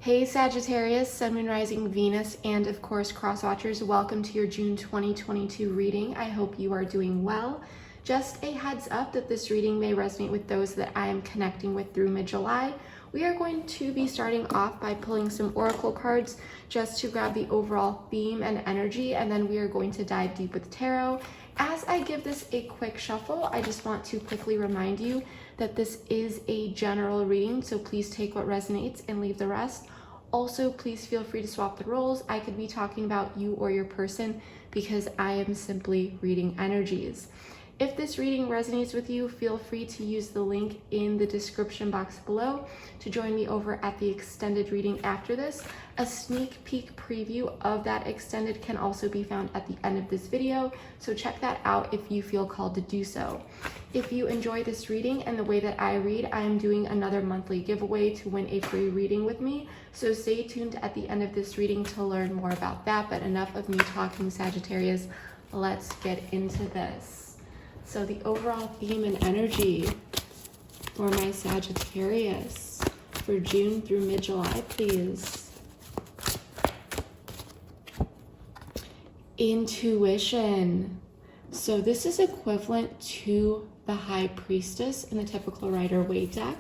Hey Sagittarius, Sun, Moon, Rising, Venus, and of course Crosswatchers, welcome to your June 2022 reading. I hope you are doing well. Just a heads up that this reading may resonate with those that I am connecting with through mid-July. We are going to be starting off by pulling some oracle cards just to grab the overall theme and energy, and then we are going to dive deep with tarot. As I give this a quick shuffle, I just want to quickly remind you that this is a general reading, so please take what resonates and leave the rest. Also, please feel free to swap the roles. I could be talking about you or your person because I am simply reading energies. If this reading resonates with you, feel free to use the link in the description box below to join me over at the extended reading after this. A sneak peek preview of that extended can also be found at the end of this video, so check that out if you feel called to do so. If you enjoy this reading and the way that I read, I am doing another monthly giveaway to win a free reading with me, so stay tuned at the end of this reading to learn more about that. But enough of me talking, Sagittarius. Let's get into this. So the overall theme and energy for my Sagittarius for June through mid-July, please. Intuition. So this is equivalent to the High Priestess in the typical Rider-Waite deck.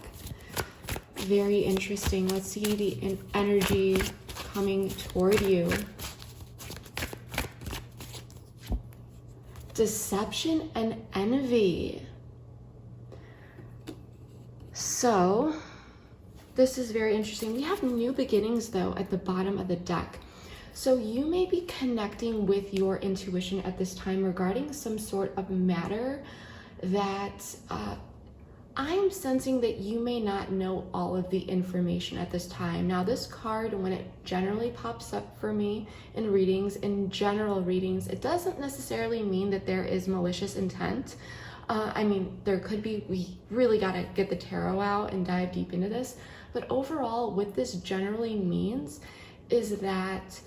Very interesting. Let's see the energy coming toward you. Deception and envy. So this is very interesting. We have new beginnings though at the bottom of the deck. So you may be connecting with your intuition at this time regarding some sort of matter that I'm sensing that you may not know all of the information at this time. Now this card, when it generally pops up for me in readings, in general readings, it doesn't necessarily mean that there is malicious intent. I mean, there could be. We really got to get the tarot out and dive deep into this. But overall, what this generally means is that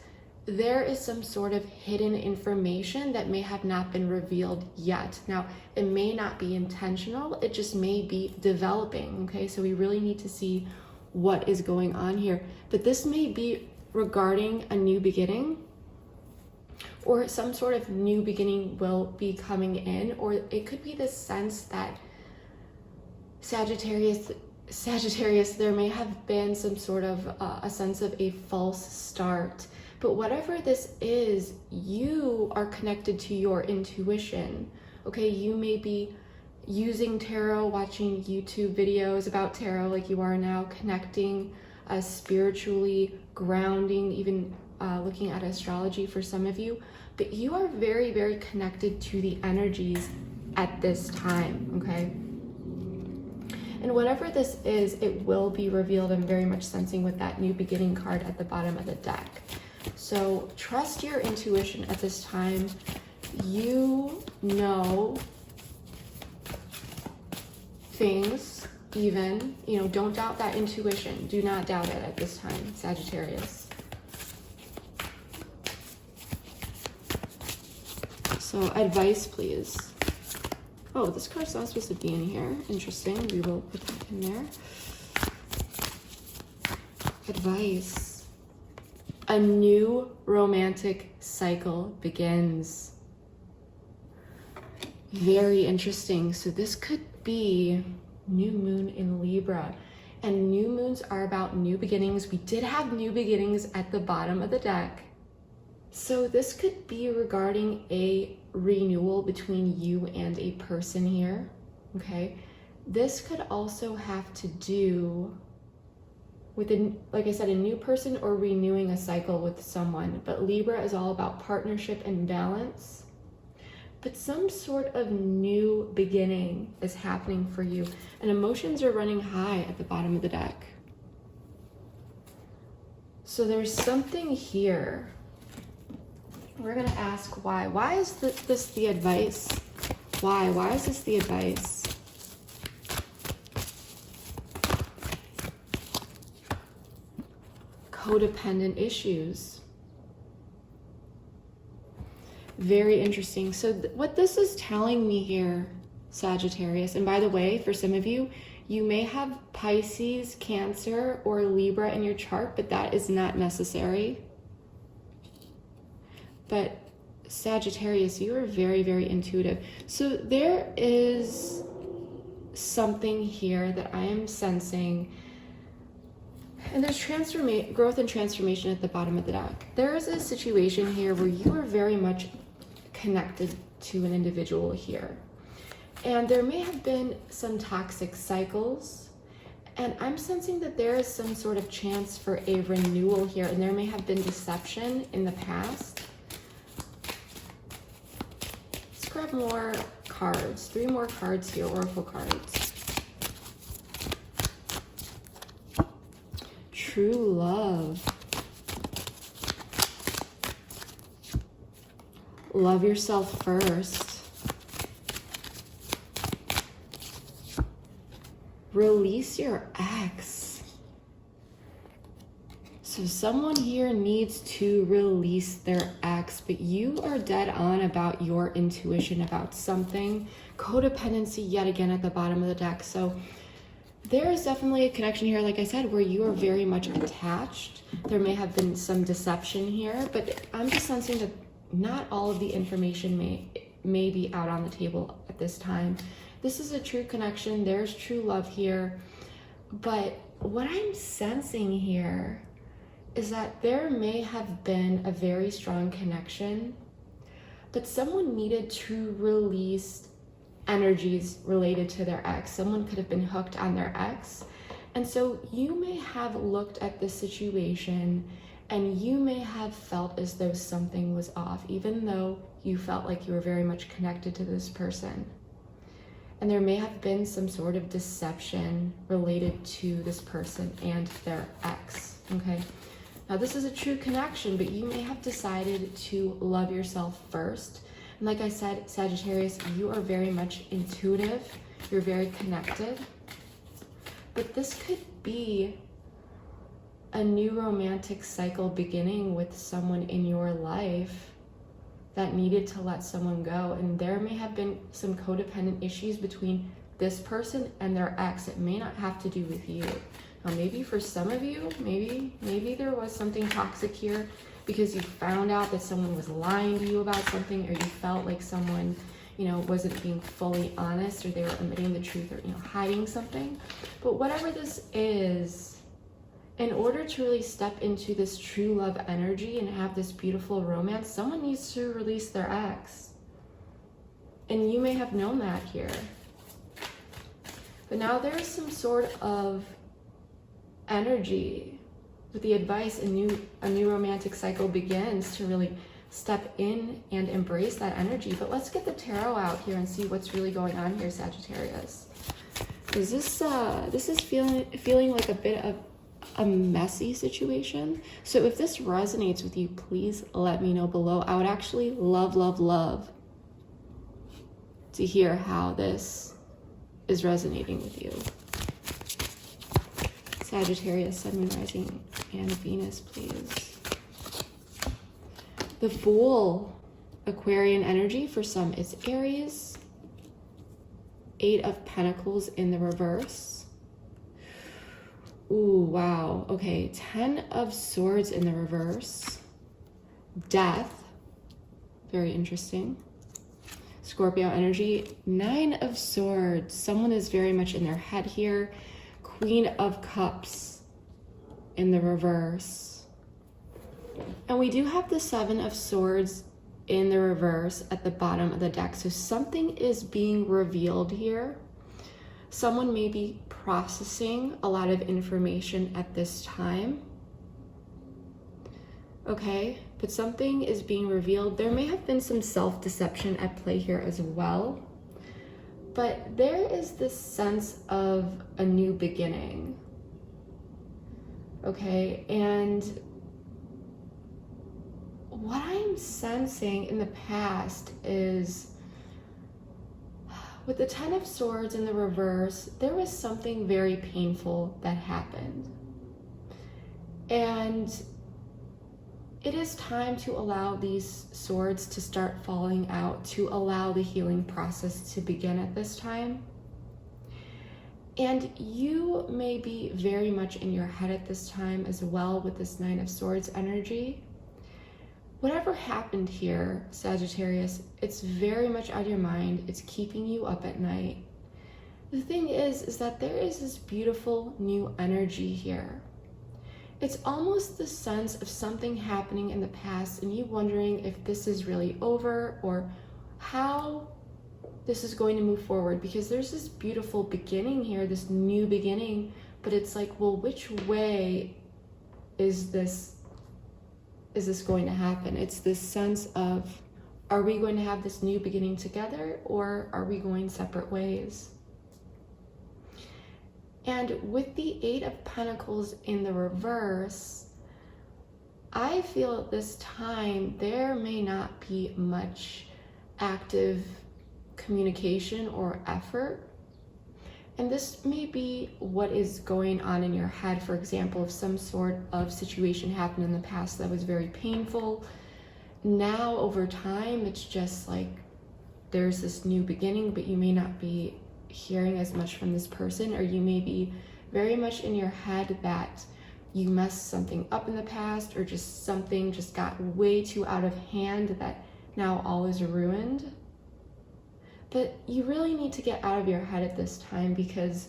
there is some sort of hidden information that may have not been revealed yet. Now, it may not be intentional, it just may be developing, okay? So we really need to see what is going on here. But this may be regarding a new beginning, or some sort of new beginning will be coming in, or it could be the sense that Sagittarius, there may have been some sort of a sense of a false start. But whatever this is, you are connected to your intuition, okay? You may be using tarot, watching YouTube videos about tarot like you are now, connecting spiritually, grounding, even looking at astrology for some of you. But you are very, very connected to the energies at this time, okay? And whatever this is, it will be revealed. I'm very much sensing with that new beginning card at the bottom of the deck. So trust your intuition at this time. You know things, even, don't doubt that intuition. Do not doubt it at this time, Sagittarius. So advice, please. Oh, this card's not supposed to be in here. Interesting. We will put that in there. Advice. A new romantic cycle begins. Very interesting. So this could be new moon in Libra, and new moons are about new beginnings. We did have new beginnings at the bottom of the deck. So this could be regarding a renewal between you and a person here, okay? This could also have to do with, like I said, a new person or renewing a cycle with someone. But Libra is all about partnership and balance. But some sort of new beginning is happening for you. And emotions are running high at the bottom of the deck. So there's something here. We're going to ask why. Why is this the advice? Why? Why is this the advice? Codependent issues. Very interesting. So what this is telling me here, Sagittarius, and by the way, for some of you, You may have Pisces, Cancer, or Libra in your chart, but that is not necessary. But Sagittarius, you are very, very intuitive. So there is something here that I am sensing. And there's growth and transformation at the bottom of the deck. There is a situation here where you are very much connected to an individual here. And there may have been some toxic cycles. And I'm sensing that there is some sort of chance for a renewal here. And there may have been deception in the past. Let's grab more cards. 3 more cards here, oracle cards. True love. Love yourself first. Release your ex. So someone here needs to release their ex, but you are dead on about your intuition about something. Codependency yet again at the bottom of the deck. So there is definitely a connection here, like I said, where you are very much attached. There may have been some deception here, but I'm just sensing that not all of the information may be out on the table at this time. This is a true connection. There's true love here. But what I'm sensing here is that there may have been a very strong connection, but someone needed to release energies related to their ex. Someone could have been hooked on their ex. And so you may have looked at the situation and you may have felt as though something was off, even though you felt like you were very much connected to this person. And there may have been some sort of deception related to this person and their ex, okay? Now this is a true connection, but you may have decided to love yourself first. And like I said, Sagittarius, you are very much intuitive. You're very connected. But this could be a new romantic cycle beginning with someone in your life that needed to let someone go. And there may have been some codependent issues between this person and their ex. It may not have to do with you. Now, maybe for some of you, maybe there was something toxic here because you found out that someone was lying to you about something, or you felt like someone, wasn't being fully honest, or they were omitting the truth, or, hiding something. But whatever this is, in order to really step into this true love energy and have this beautiful romance, someone needs to release their ex. And you may have known that here. But now there's some sort of energy with the advice a new romantic cycle begins to really step in and embrace that energy. But let's get the tarot out here and see what's really going on here, Sagittarius. Is this is feeling like a bit of a messy situation? So if this resonates with you, please let me know below. I would actually love to hear how this is resonating with you. Sagittarius, Sun, Moon, Rising, and Venus, please. The Fool, Aquarian energy. For some, it's Aries. 8 of Pentacles in the reverse. Ooh, wow. Okay, 10 of Swords in the reverse. Death. Very interesting. Scorpio energy. 9 of Swords. Someone is very much in their head here. Queen of Cups in the reverse. And we do have the 7 of Swords in the reverse at the bottom of the deck. So something is being revealed here. Someone may be processing a lot of information at this time. Okay, but something is being revealed. There may have been some self-deception at play here as well. But there is this sense of a new beginning. Okay, and what I'm sensing in the past is with the 10 of Swords in the reverse, there was something very painful that happened. And it is time to allow these swords to start falling out, to allow the healing process to begin at this time. And you may be very much in your head at this time as well with this Nine of Swords energy. Whatever happened here, Sagittarius, it's very much out of your mind. It's keeping you up at night. The thing is that there is this beautiful new energy here. It's almost the sense of something happening in the past and you wondering if this is really over or how this is going to move forward, because there's this beautiful beginning here, this new beginning, but it's like, well, which way is this going to happen? It's this sense of, are we going to have this new beginning together or are we going separate ways? And with the Eight of Pentacles in the reverse, I feel at this time there may not be much active communication or effort. And this may be what is going on in your head. For example, if some sort of situation happened in the past that was very painful, now over time it's just like there's this new beginning, but you may not be hearing as much from this person, or you may be very much in your head that you messed something up in the past, or just something just got way too out of hand that now all is ruined. But you really need to get out of your head at this time, because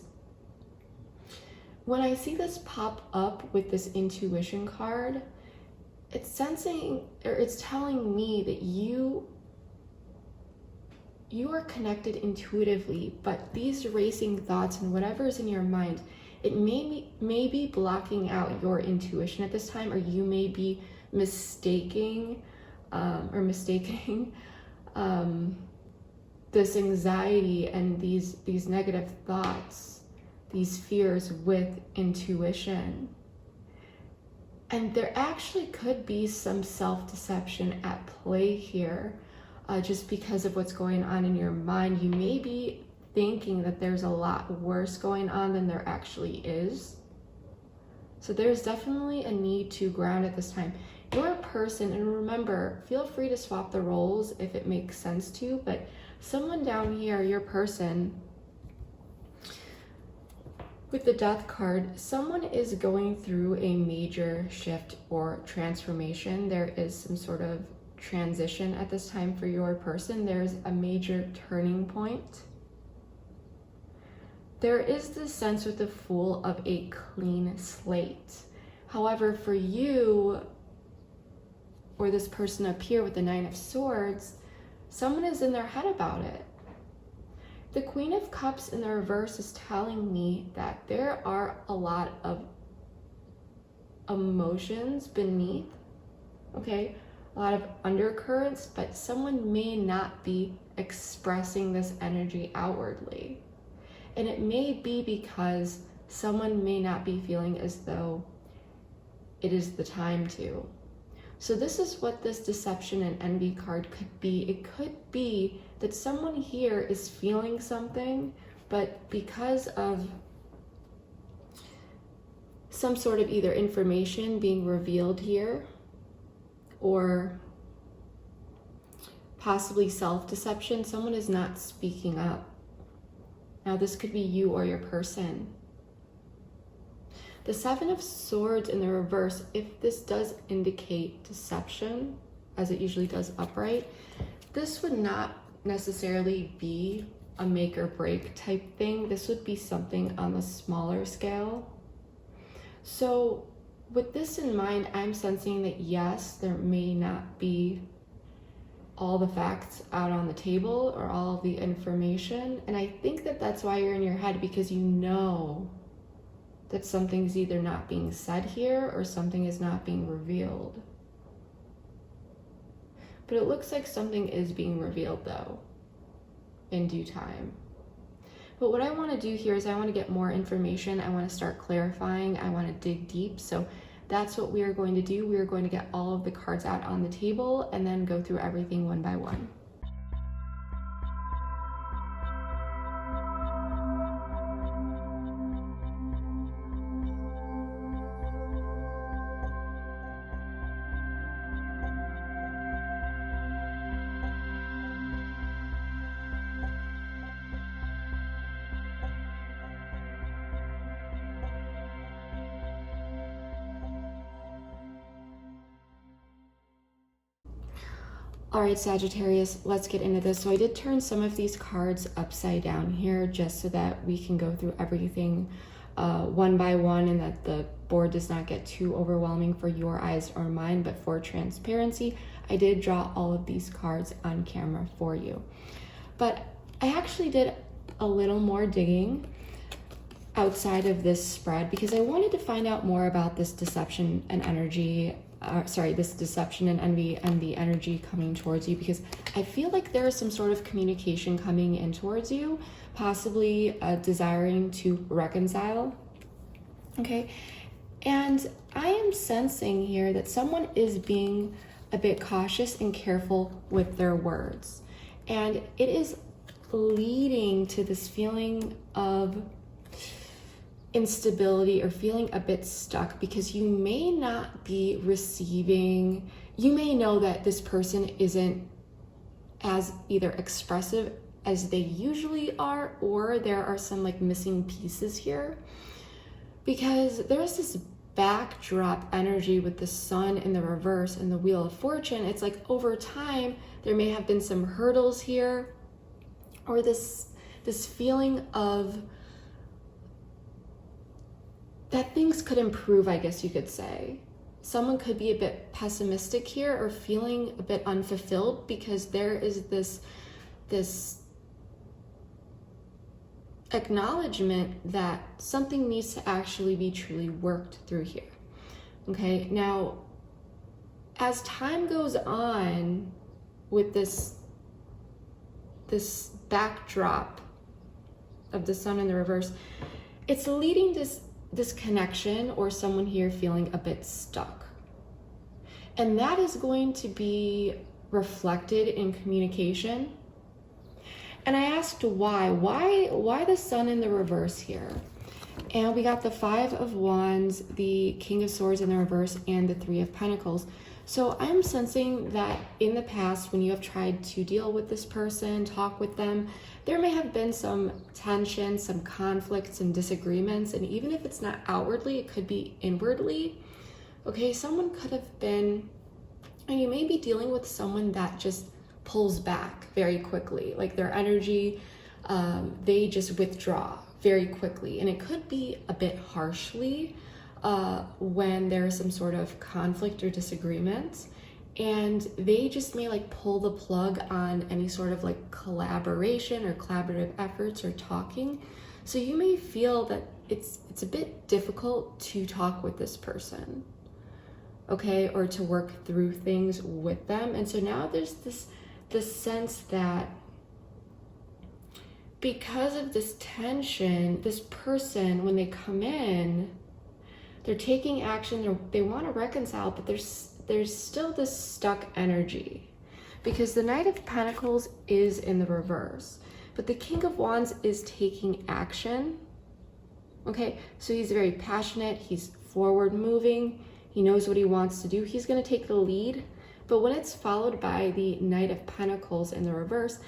when I see this pop up with this intuition card, it's sensing, or it's telling me that you are connected intuitively, but these racing thoughts and whatever's in your mind, it may be blocking out your intuition at this time, or you may be mistaking this anxiety and these negative thoughts, these fears with intuition. And there actually could be some self-deception at play here, just because of what's going on in your mind. You may be thinking that there's a lot worse going on than there actually is. So there's definitely a need to ground at this time. Your person, and remember, feel free to swap the roles if it makes sense to, but someone down here, your person, with the Death card, someone is going through a major shift or transformation. There is some sort of transition at this time for your person. There's a major turning point. There is this sense with the Fool of a clean slate. However, for you, or this person up here with the Nine of Swords, someone is in their head about it. The Queen of Cups in the reverse is telling me that there are a lot of emotions beneath, okay? A lot of undercurrents, but someone may not be expressing this energy outwardly. And it may be because someone may not be feeling as though it is the time to. So this is what this Deception and Envy card could be. It could be that someone here is feeling something, but because of some sort of either information being revealed here, or possibly self-deception, someone is not speaking up. Now this could be you or your person. The Seven of Swords in the reverse, if this does indicate deception, as it usually does upright, this would not necessarily be a make or break type thing. This would be something on a smaller scale. So with this in mind, I'm sensing that yes, there may not be all the facts out on the table or all of the information. And I think that that's why you're in your head, because you know that something's either not being said here or something is not being revealed. But it looks like something is being revealed though, in due time. But what I want to do here is I want to get more information. I want to start clarifying. I want to dig deep. So that's what we are going to do. We are going to get all of the cards out on the table and then go through everything one by one. All right, Sagittarius, let's get into this. So I did turn some of these cards upside down here just so that we can go through everything one by one and that the board does not get too overwhelming for your eyes or mine. But for transparency, I did draw all of these cards on camera for you. But I actually did a little more digging outside of this spread because I wanted to find out more about this deception and energy. This deception and envy and the energy coming towards you, because I feel like there is some sort of communication coming in towards you, possibly desiring to reconcile. Okay, and I am sensing here that someone is being a bit cautious and careful with their words, and it is leading to this feeling of instability or feeling a bit stuck, because you may not be receiving, you may know that this person isn't as either expressive as they usually are, or there are some like missing pieces here, because there's this backdrop energy with the sun in the reverse and the Wheel of Fortune. It's like over time there may have been some hurdles here, or this feeling of that things could improve, I guess you could say. Someone could be a bit pessimistic here or feeling a bit unfulfilled because there is this acknowledgement that something needs to actually be truly worked through here. Okay, now as time goes on with this backdrop of the sun in the reverse, it's leading this connection or someone here feeling a bit stuck. And that is going to be reflected in communication. And I asked why the sun in the reverse here? And we got the Five of Wands, the King of Swords in the reverse, and the Three of Pentacles. So I'm sensing that in the past, when you have tried to deal with this person, talk with them, there may have been some tension, some conflicts and disagreements. And even if it's not outwardly, it could be inwardly. Okay, someone could have been, and you may be dealing with someone that just pulls back very quickly. Like their energy, they just withdraw very quickly. And it could be a bit harshly when there's some sort of conflict or disagreement, and they just may like pull the plug on any sort of like collaboration or collaborative efforts or talking. So you may feel that it's a bit difficult to talk with this person, okay, or to work through things with them. And so now there's this sense that because of this tension, this person, when they come in, they're taking action, they want to reconcile, but there's still this stuck energy, because the Knight of Pentacles is in the reverse, but the King of Wands is taking action. Okay, so he's very passionate, he's forward moving, he knows what he wants to do, he's going to take the lead. But when it's followed by the Knight of Pentacles in the reverse,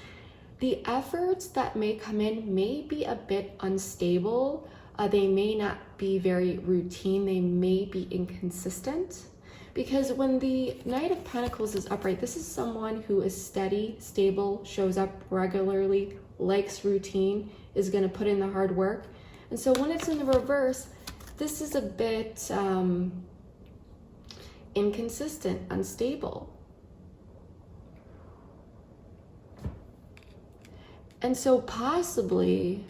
the efforts that may come in may be a bit unstable. They may not be very routine. They may be inconsistent, because when the Knight of Pentacles is upright, this is someone who is steady, stable, shows up regularly, likes routine, is going to put in the hard work. And so when it's in the reverse, this is a bit inconsistent, unstable. And so possibly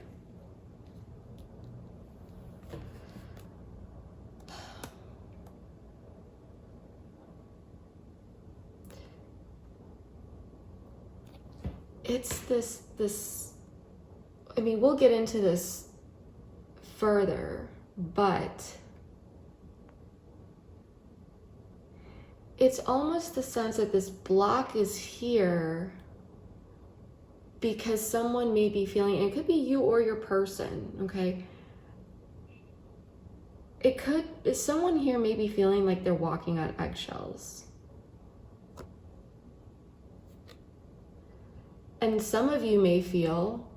it's this, I mean, we'll get into this further, but it's almost the sense that this block is here because someone may be feeling, and it could be you or your person, okay? Someone here may be feeling like they're walking on eggshells. And some of you may feel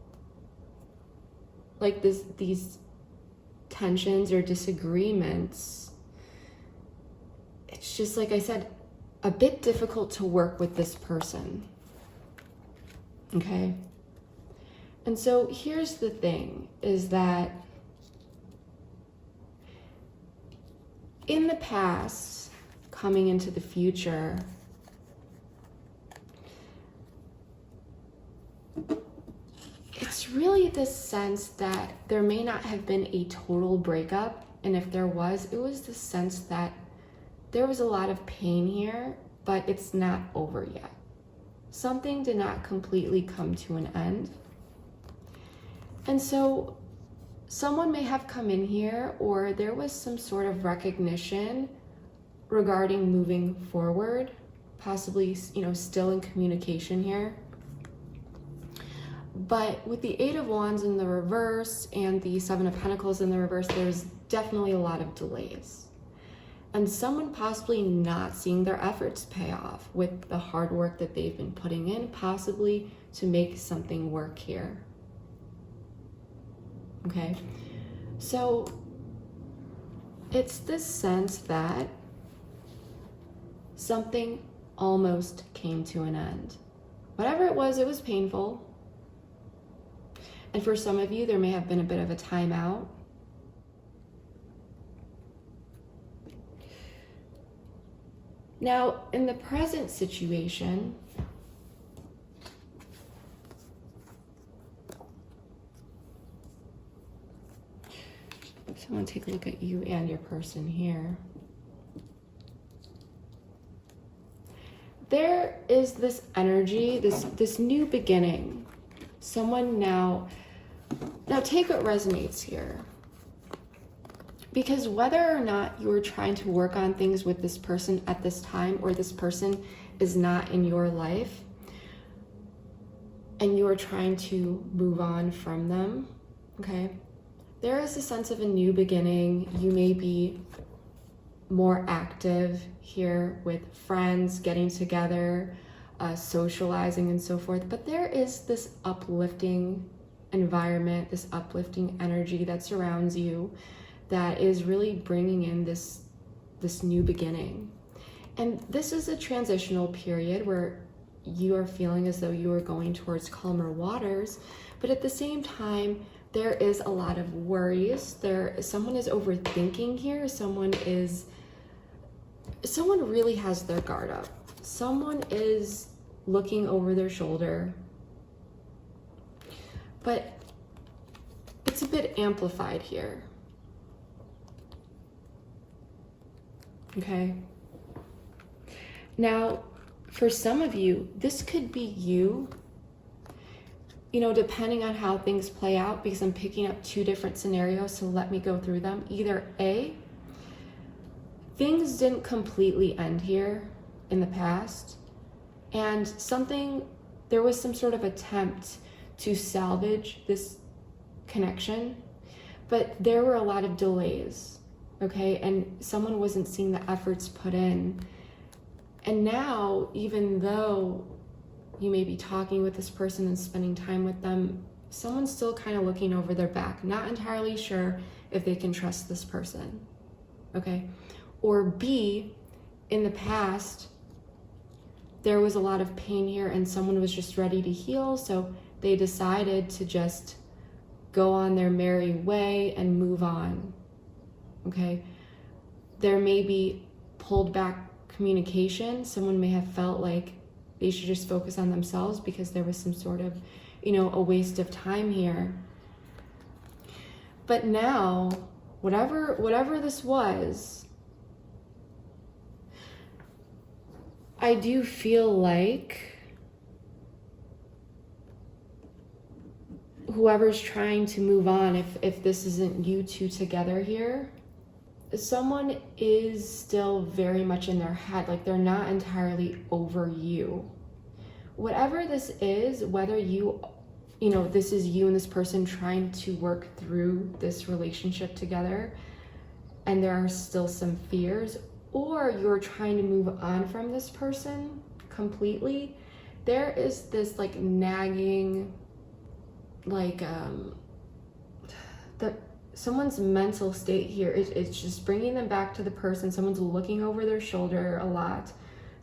like these tensions or disagreements, it's just like I said, a bit difficult to work with this person. Okay? And so here's the thing, is that in the past, coming into the future, it's really this sense that there may not have been a total breakup, and if there was, it was the sense that there was a lot of pain here, but it's not over yet. Something did not completely come to an end. And so someone may have come in here, or there was some sort of recognition regarding moving forward, possibly, still in communication here. But with the Eight of Wands in the reverse and the Seven of Pentacles in the reverse, there's definitely a lot of delays. And someone possibly not seeing their efforts pay off with the hard work that they've been putting in, possibly to make something work here. Okay? So it's this sense that something almost came to an end. Whatever it was painful. And for some of you, there may have been a bit of a timeout. Now, in the present situation, so I want to take a look at you and your person here. There is this energy, this new beginning. Someone now take what resonates here. Because whether or not you are trying to work on things with this person at this time, or this person is not in your life, and you are trying to move on from them, okay? There is a sense of a new beginning. You may be more active here with friends, getting together, socializing and so forth. But there is this uplifting environment, this uplifting energy that surrounds you that is really bringing in this new beginning. And this is a transitional period where you are feeling as though you are going towards calmer waters, but at the same time, there is a lot of worries. Someone is overthinking here. Someone really has their guard up. Someone is looking over their shoulder, but it's a bit amplified here. Okay. Now, for some of you, this could be you, depending on how things play out, because I'm picking up two different scenarios, so let me go through them. Either A, things didn't completely end here in the past, and there was some sort of attempt to salvage this connection, but there were a lot of delays, okay? And someone wasn't seeing the efforts put in. And now, even though you may be talking with this person and spending time with them, someone's still kind of looking over their back, not entirely sure if they can trust this person, okay? Or B, in the past, there was a lot of pain here and someone was just ready to heal, so they decided to just go on their merry way and move on, okay? There may be pulled back communication. Someone may have felt like they should just focus on themselves because there was some sort of, a waste of time here. But now, whatever this was, I do feel like whoever's trying to move on, if this isn't you two together here, someone is still very much in their head, like they're not entirely over you. Whatever this is, whether this is you and this person trying to work through this relationship together, and there are still some fears, or you're trying to move on from this person completely, there is this like nagging, someone's mental state here, it's just bringing them back to the person. Someone's looking over their shoulder a lot.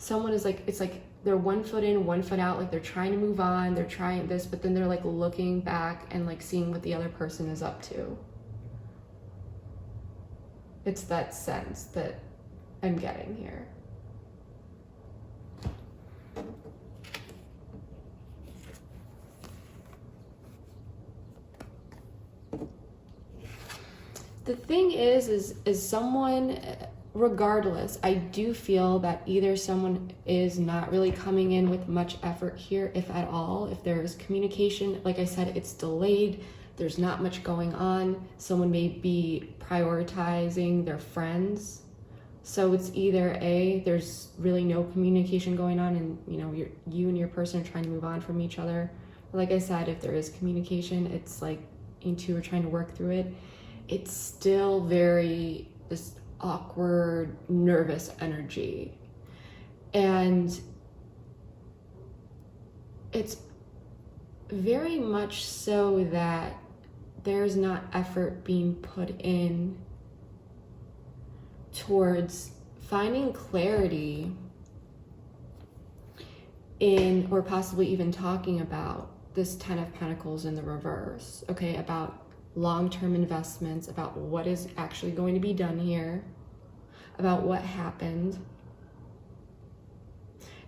someone is like, it's like they're 1 foot in, 1 foot out, like they're trying to move on, they're trying this, but then they're like looking back and like seeing what the other person is up to. It's that sense that I'm getting here. The thing is someone, regardless, I do feel that either someone is not really coming in with much effort here, if at all. If there is communication, like I said, it's delayed. There's not much going on. Someone may be prioritizing their friends. So it's either A, there's really no communication going on and you and your person are trying to move on from each other. Like I said, if there is communication, it's like you two are trying to work through it. It's still very this awkward, nervous energy. And it's very much so that there's not effort being put in towards finding clarity in, or possibly even talking about this 10 of Pentacles in the reverse, okay, about long-term investments, about what is actually going to be done here, about what happened.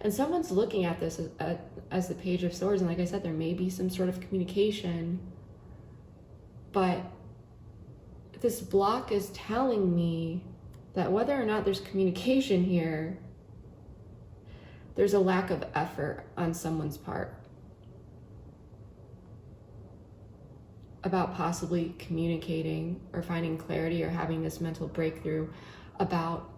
And someone's looking at this as the Page of Swords, and like I said, there may be some sort of communication, but this block is telling me that whether or not there's communication here, there's a lack of effort on someone's part about possibly communicating or finding clarity or having this mental breakthrough about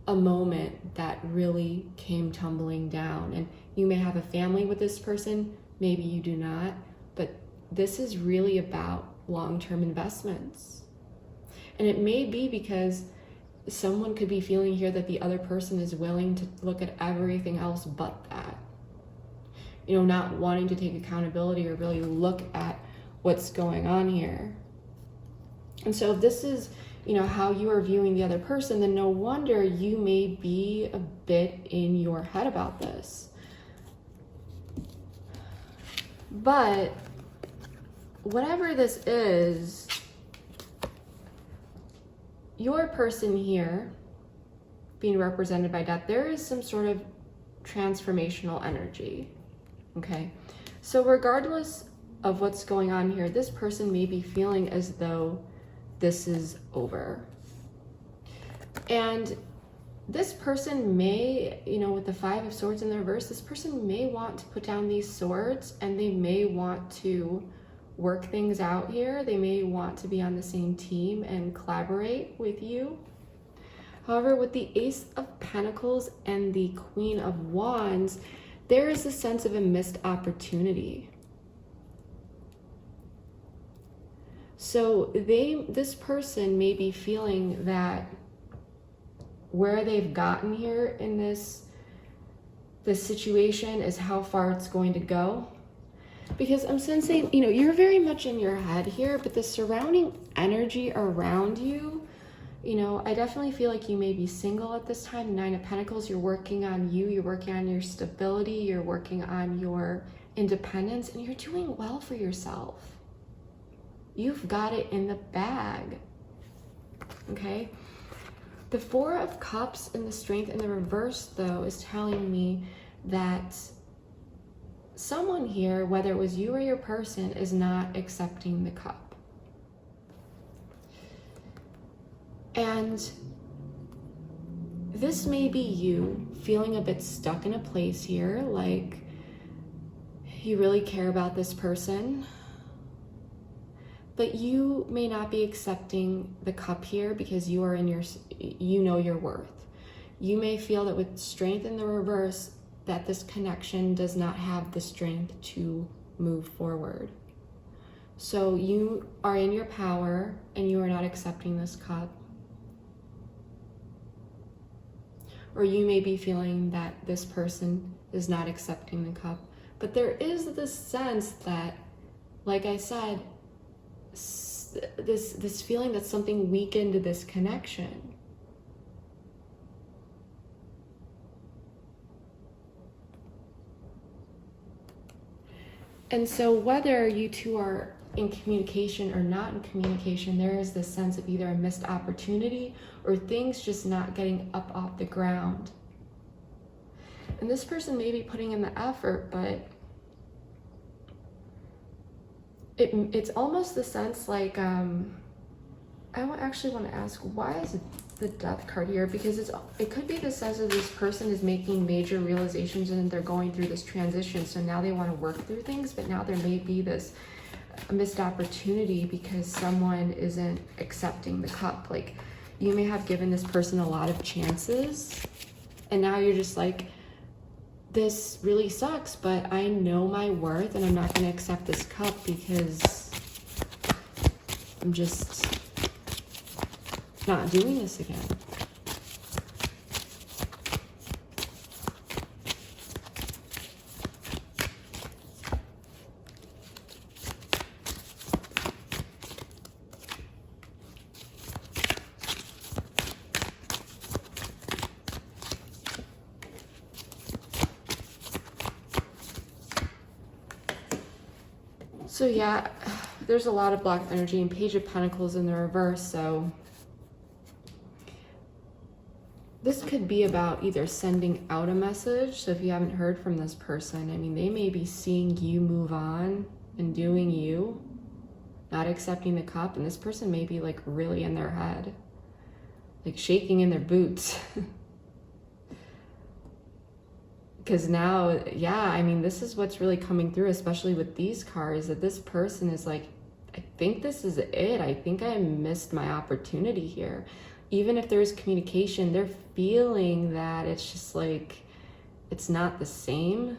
a moment that really came tumbling down. And you may have a family with this person, maybe you do not, but this is really about long-term investments. And it may be because someone could be feeling here that the other person is willing to look at everything else but that. Not wanting to take accountability or really look at what's going on here. And so if this is, how you are viewing the other person, then no wonder you may be a bit in your head about this. But whatever this is, your person here being represented by death, there is some sort of transformational energy, okay? So regardless of what's going on here, this person may be feeling as though this is over. And this person may, with the 5 of Swords in the reverse, this person may want to put down these swords and they may want to work things out here. They may want to be on the same team and collaborate with you. However, with the Ace of Pentacles and the Queen of Wands, there is a sense of a missed opportunity. So this person may be feeling that where they've gotten here in this situation is how far it's going to go. Because I'm sensing, you're very much in your head here, but the surrounding energy around you, I definitely feel like you may be single at this time. 9 of Pentacles, you're working on you, you're working on your stability, you're working on your independence, and you're doing well for yourself. You've got it in the bag, okay? The 4 of Cups and the Strength in the reverse, though, is telling me that someone here, whether it was you or your person, is not accepting the cup. And this may be you feeling a bit stuck in a place here, like you really care about this person, but you may not be accepting the cup here because you are in your worth. You may feel that with Strength in the reverse, that this connection does not have the strength to move forward. So you are in your power and you are not accepting this cup. Or you may be feeling that this person is not accepting the cup. But there is this sense that, like I said, this feeling that something weakened this connection. And so whether you two are in communication or not in communication, there is this sense of either a missed opportunity or things just not getting up off the ground. And this person may be putting in the effort, but it's almost the sense like, I actually want to ask, why is the Death card here? Because it could be the sense of this person is making major realizations and they're going through this transition. So now they want to work through things, but now there may be this missed opportunity because someone isn't accepting the cup. Like, you may have given this person a lot of chances and now you're just like, this really sucks, but I know my worth and I'm not going to accept this cup because I'm just not doing this again. So yeah, there's a lot of blocked energy and Page of Pentacles in the reverse. So this could be about either sending out a message. So if you haven't heard from this person, I mean, they may be seeing you move on and doing you, not accepting the cup. And this person may be like really in their head, like shaking in their boots. Because now, yeah, I mean, this is what's really coming through, especially with these cards, that this person is like, I think this is it. I think I missed my opportunity here. Even if there's communication, they're feeling that it's just like, it's not the same.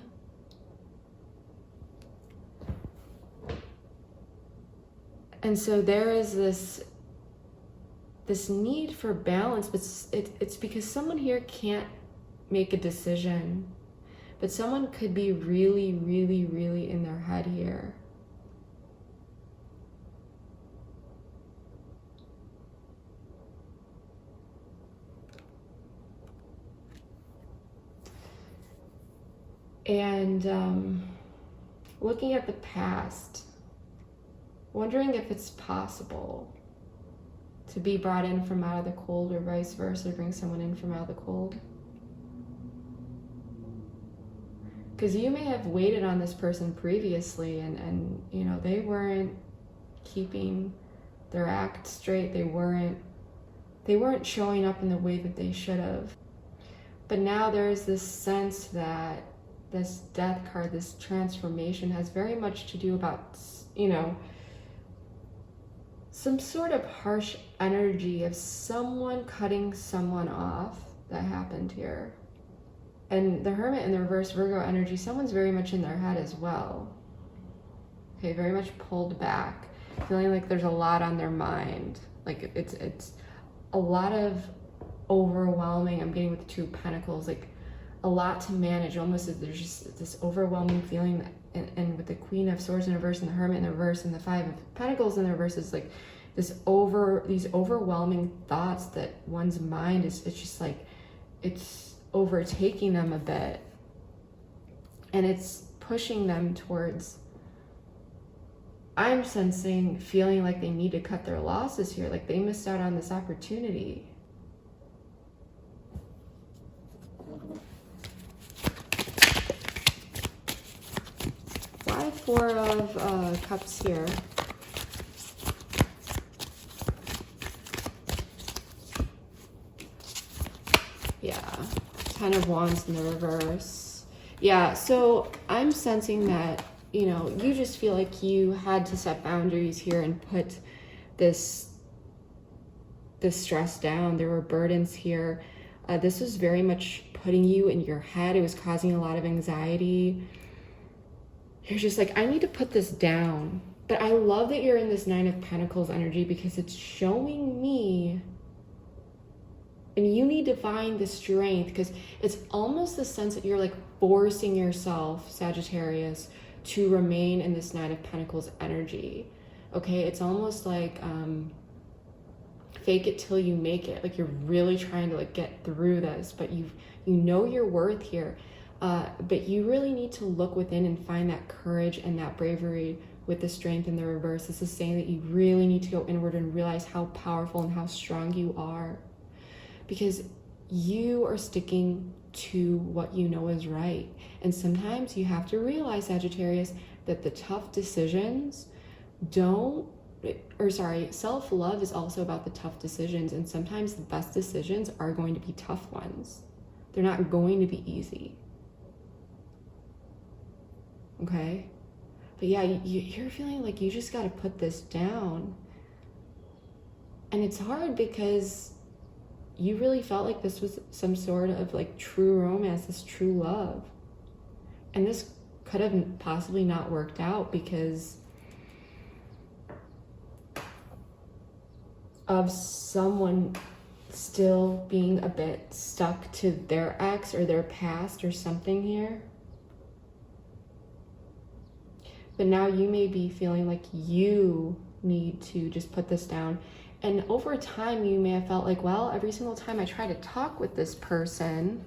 And so there is this need for balance, but it's because someone here can't make a decision. But someone could be really, really, really in their head here. And looking at the past, wondering if it's possible to be brought in from out of the cold or vice versa, bring someone in from out of the cold. Because you may have waited on this person previously and you know, they weren't keeping their act straight. They weren't showing up in the way that they should have. But now there's this sense that this Death card, this transformation, has very much to do about, you know, some sort of harsh energy of someone cutting someone off that happened here. And the Hermit in the reverse, Virgo energy, someone's very much in their head as well. Okay, very much pulled back, feeling like there's a lot on their mind. Like it's a lot of overwhelming, I'm getting with the Two of Pentacles, like a lot to manage, almost as there's just this overwhelming feeling that, and with the Queen of Swords in the reverse and the Hermit in the reverse and the Five of Pentacles in the reverse is like these overwhelming thoughts that one's mind is, it's just like, it's overtaking them a bit, and it's pushing them towards, I'm sensing, feeling like they need to cut their losses here, like they missed out on this opportunity. Why Four of Cups here? Yeah. Ten of Wands in the reverse. Yeah, so I'm sensing that, you know, you just feel like you had to set boundaries here and put this stress down. There were burdens here. This was very much putting you in your head. It was causing a lot of anxiety. You're just like, I need to put this down. But I love that you're in this Nine of Pentacles energy because it's showing me, and you need to find the strength, because it's almost the sense that you're like forcing yourself, Sagittarius, to remain in this Nine of Pentacles energy. Okay, it's almost like fake it till you make it. Like you're really trying to like get through this, but you know your worth here. But you really need to look within and find that courage and that bravery with the Strength in the reverse. This is saying that you really need to go inward and realize how powerful and how strong you are, because you are sticking to what you know is right. And sometimes you have to realize, Sagittarius, that the tough decisions self-love is also about the tough decisions. And sometimes the best decisions are going to be tough ones. They're not going to be easy. Okay? But yeah, you're feeling like you just got to put this down. And it's hard because you really felt like this was some sort of like true romance, this true love. And this could have possibly not worked out because of someone still being a bit stuck to their ex or their past or something here. But now you may be feeling like you need to just put this down. And over time, you may have felt like, well, every single time I try to talk with this person,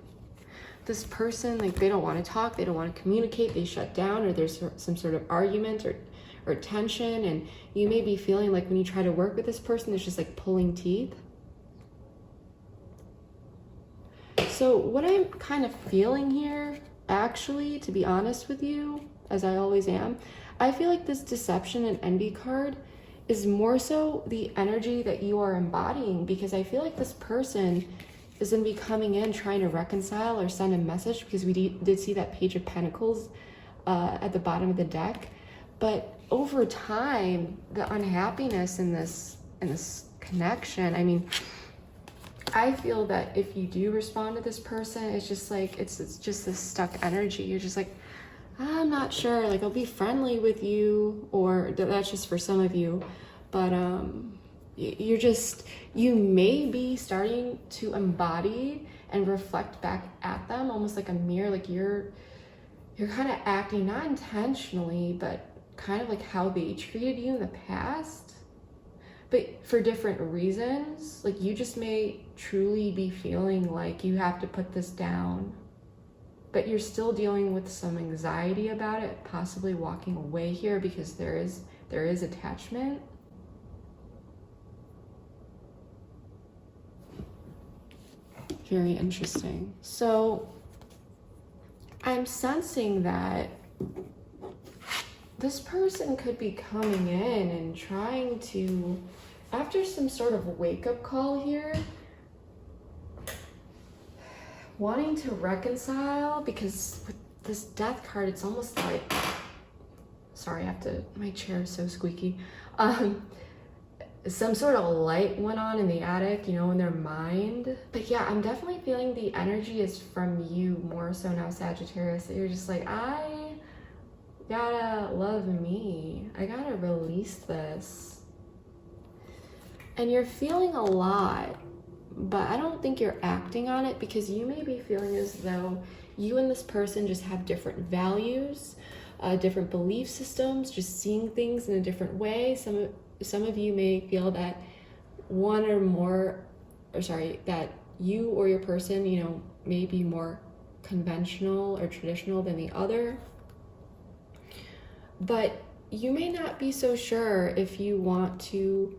like, they don't want to talk, they don't want to communicate, they shut down, or there's some sort of argument or tension. And you may be feeling like when you try to work with this person, it's just like pulling teeth. So what I'm kind of feeling here, actually, to be honest with you, as I always am, I feel like this deception and envy card is more so the energy that you are embodying, because I feel like this person is going to be coming in trying to reconcile or send a message, because we did see that Page of Pentacles at the bottom of the deck. But over time, the unhappiness in this connection, I mean, I feel that if you do respond to this person, it's just like, it's just this stuck energy. You're just like, I'm not sure, like, I'll be friendly with you, or that's just for some of you, but you may be starting to embody and reflect back at them, almost like a mirror. Like you're kind of acting, not intentionally, but kind of like how they treated you in the past, but for different reasons. Like you just may truly be feeling like you have to put this down, but you're still dealing with some anxiety about it, possibly walking away here because there is attachment. Very interesting. So I'm sensing that this person could be coming in and trying to, after some sort of wake-up call here, wanting to reconcile, because with this Death card, it's almost like, sorry, my chair is so squeaky. Some sort of light went on in the attic, in their mind. But yeah, I'm definitely feeling the energy is from you more so now, Sagittarius, that you're just like, I gotta love me. I gotta release this. And you're feeling a lot, but I don't think you're acting on it, because you may be feeling as though you and this person just have different values, different belief systems, just seeing things in a different way. Some of you may feel that that you or your person, may be more conventional or traditional than the other. But you may not be so sure if you want to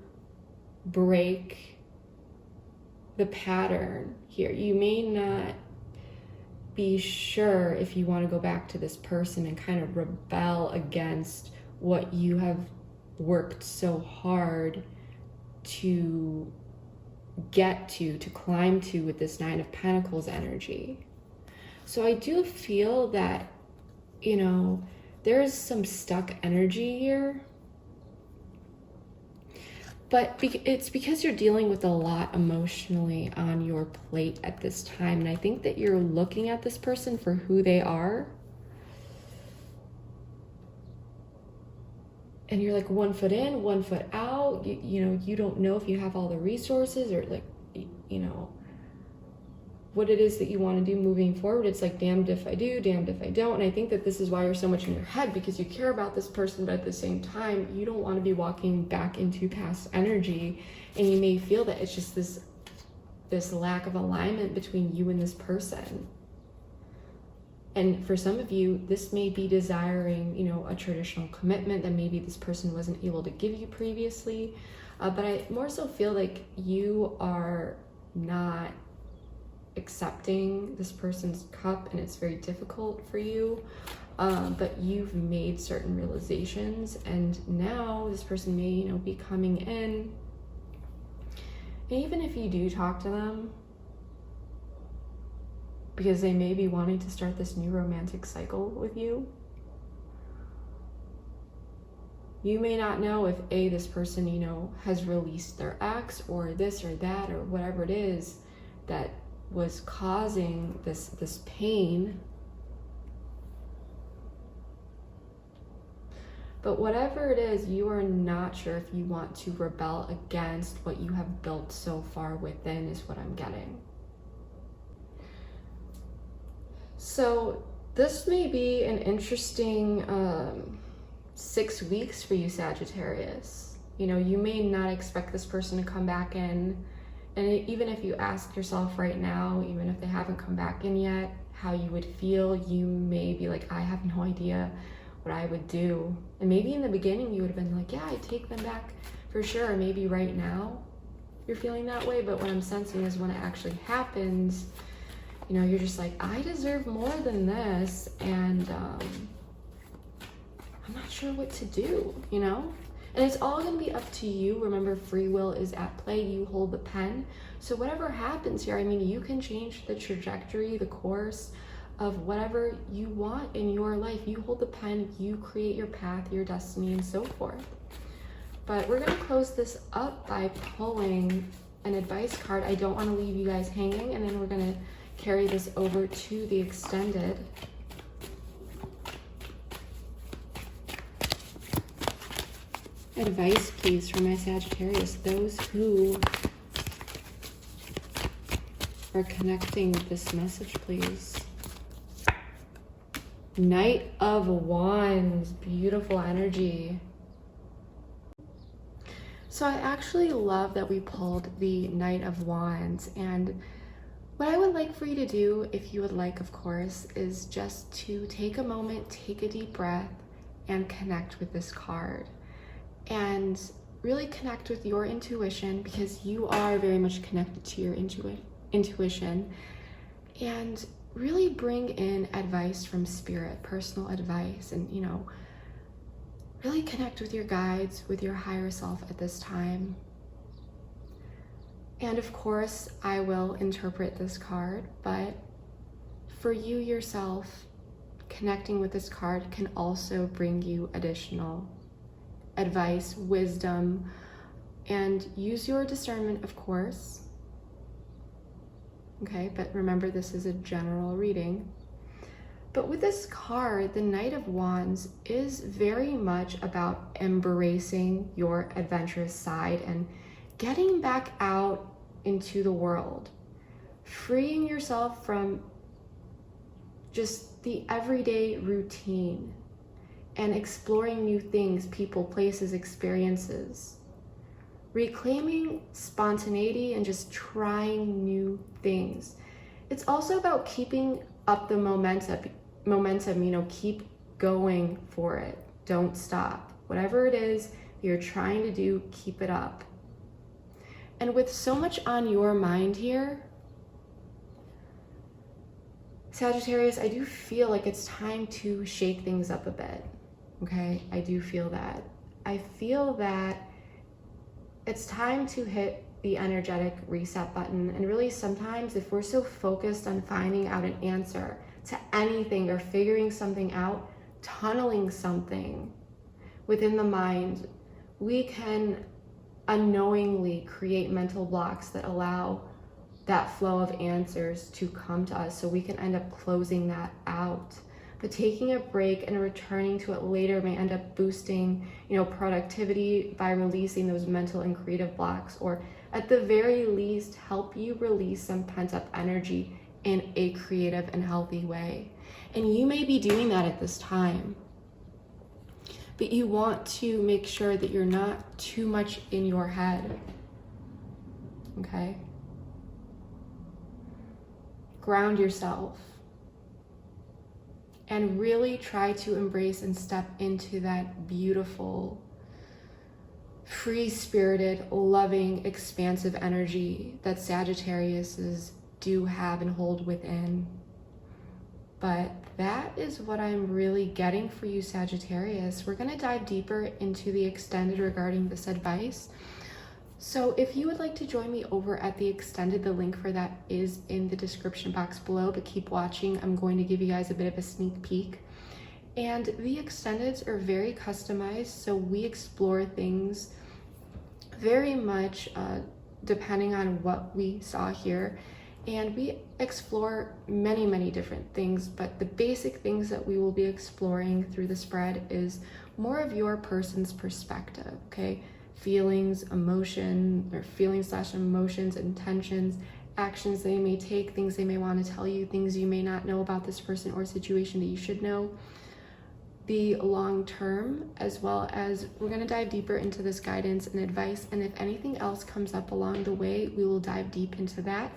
break the pattern here. You may not be sure if you want to go back to this person and kind of rebel against what you have worked so hard to get to climb to with this Nine of Pentacles energy. So I do feel that, there's some stuck energy here. But it's because you're dealing with a lot emotionally on your plate at this time. And I think that you're looking at this person for who they are. And you're like 1 foot in, 1 foot out. You don't know if you have all the resources, or like, what it is that you want to do moving forward. It's like, damned if I do, damned if I don't. And I think that this is why you're so much in your head, because you care about this person, but at the same time, you don't want to be walking back into past energy. And you may feel that it's just this lack of alignment between you and this person. And for some of you, this may be desiring, you know, a traditional commitment that maybe this person wasn't able to give you previously. But I more so feel like you are not accepting this person's cup, and it's very difficult for you. But you've made certain realizations, and now this person may, you know, be coming in. And even if you do talk to them, because they may be wanting to start this new romantic cycle with you, you may not know if this person, you know, has released their ex, or this or that, or whatever it is that was causing this pain. But whatever it is, you are not sure if you want to rebel against what you have built so far within, is what I'm getting. So this may be an interesting 6 weeks for you, Sagittarius. You know, you may not expect this person to come back in. And even if you ask yourself right now, even if they haven't come back in yet, how you would feel, you may be like, I have no idea what I would do. And maybe in the beginning you would have been like, yeah, I'd take them back for sure. Maybe right now you're feeling that way, but what I'm sensing is when it actually happens, you know, you're just like, I deserve more than this, and I'm not sure what to do, you know? And it's all gonna be up to you. Remember, free will is at play. You hold the pen. So whatever happens here, I mean, you can change the trajectory, the course of whatever you want in your life. You hold the pen, you create your path, your destiny, and so forth. But we're gonna close this up by pulling an advice card. I don't wanna leave you guys hanging, and then we're gonna carry this over to the extended. Advice, please, for my Sagittarius, those who are connecting with this message, please. Knight of Wands, beautiful energy. So I actually love that we pulled the Knight of Wands, and what I would like for you to do, if you would like, of course, is just to take a moment, take a deep breath, and connect with this card. And really connect with your intuition, because you are very much connected to your intuition. And really bring in advice from spirit, personal advice, and, you know, really connect with your guides, with your higher self at this time. And of course, I will interpret this card, but for you yourself, connecting with this card can also bring you additional advice, wisdom, and use your discernment, of course. Okay, but remember, this is a general reading. But with this card, the Knight of Wands is very much about embracing your adventurous side and getting back out into the world, freeing yourself from just the everyday routine and exploring new things, people, places, experiences, reclaiming spontaneity and just trying new things. It's also about keeping up the momentum, you know, keep going for it. Don't stop. Whatever it is you're trying to do, keep it up. And with so much on your mind here, Sagittarius, I do feel like it's time to shake things up a bit, okay? I do feel that. I feel that it's time to hit the energetic reset button. And really, sometimes if we're so focused on finding out an answer to anything or figuring something out, tunneling something within the mind, we can unknowingly create mental blocks that allow that flow of answers to come to us, so we can end up closing that out. But taking a break and returning to it later may end up boosting, you know, productivity by releasing those mental and creative blocks, or at the very least help you release some pent-up energy in a creative and healthy way. And you may be doing that at this time, but you want to make sure that you're not too much in your head, okay? Ground yourself. and really try to embrace and step into that beautiful, free-spirited, loving, expansive energy that Sagittariuses do have and hold within. But that is what I'm really getting for you, Sagittarius. We're going to dive deeper into the extended regarding this advice. So if you would like to join me over at the extended, the link for that is in the description box below, but keep watching. I'm going to give you guys a bit of a sneak peek. And the extendeds are very customized, so we explore things very much depending on what we saw here. And we explore many, many different things, but the basic things that we will be exploring through the spread is more of your person's perspective, okay? Feelings, emotions, intentions, actions they may take, things they may want to tell you, things you may not know about this person or situation that you should know, the long term, as well as we're going to dive deeper into this guidance and advice. And if anything else comes up along the way, we will dive deep into that.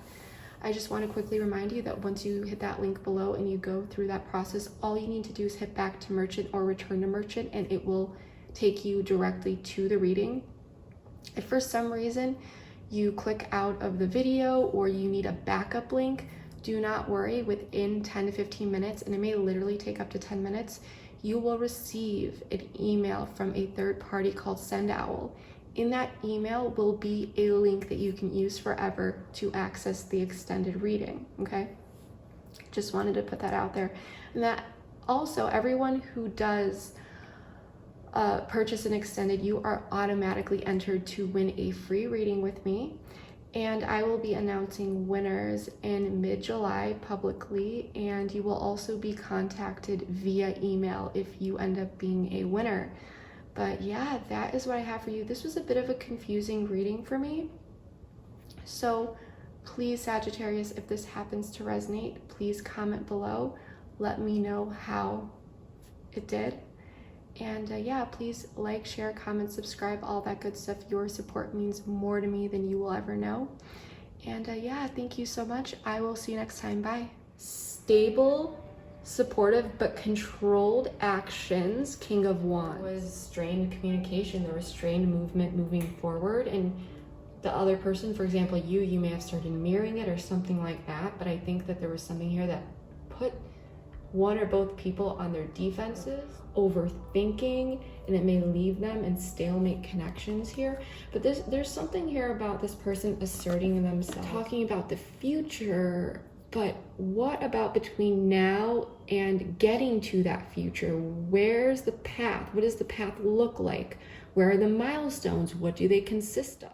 I just want to quickly remind you that once you hit that link below and you go through that process, all you need to do is hit back to merchant or return to merchant, and it will take you directly to the reading. If for some reason you click out of the video or you need a backup link, do not worry. Within 10 to 15 minutes, and it may literally take up to 10 minutes, you will receive an email from a third party called Send Owl. In that email will be a link that you can use forever to access the extended reading, okay? Just wanted to put that out there. And that also, everyone who does purchase an extended, you are automatically entered to win a free reading with me. And I will be announcing winners in mid-July publicly, and you will also be contacted via email if you end up being a winner. But yeah, that is what I have for you. This was a bit of a confusing reading for me. So please, Sagittarius, if this happens to resonate, please comment below. Let me know how it did. And yeah, please like, share, comment, subscribe, all that good stuff. Your support means more to me than you will ever know. And yeah, thank you so much. I will see you next time. Bye. Stable, supportive, but controlled actions, King of Wands. There was strained communication, there was strained movement moving forward, and the other person, for example, you may have started mirroring it or something like that, but I think that there was something here that put one or both people on their defenses, overthinking, and it may leave them in stalemate connections here. But there's something here about this person asserting themselves, talking about the future. But what about between now and getting to that future? Where's the path? What does the path look like? Where are the milestones? What do they consist of?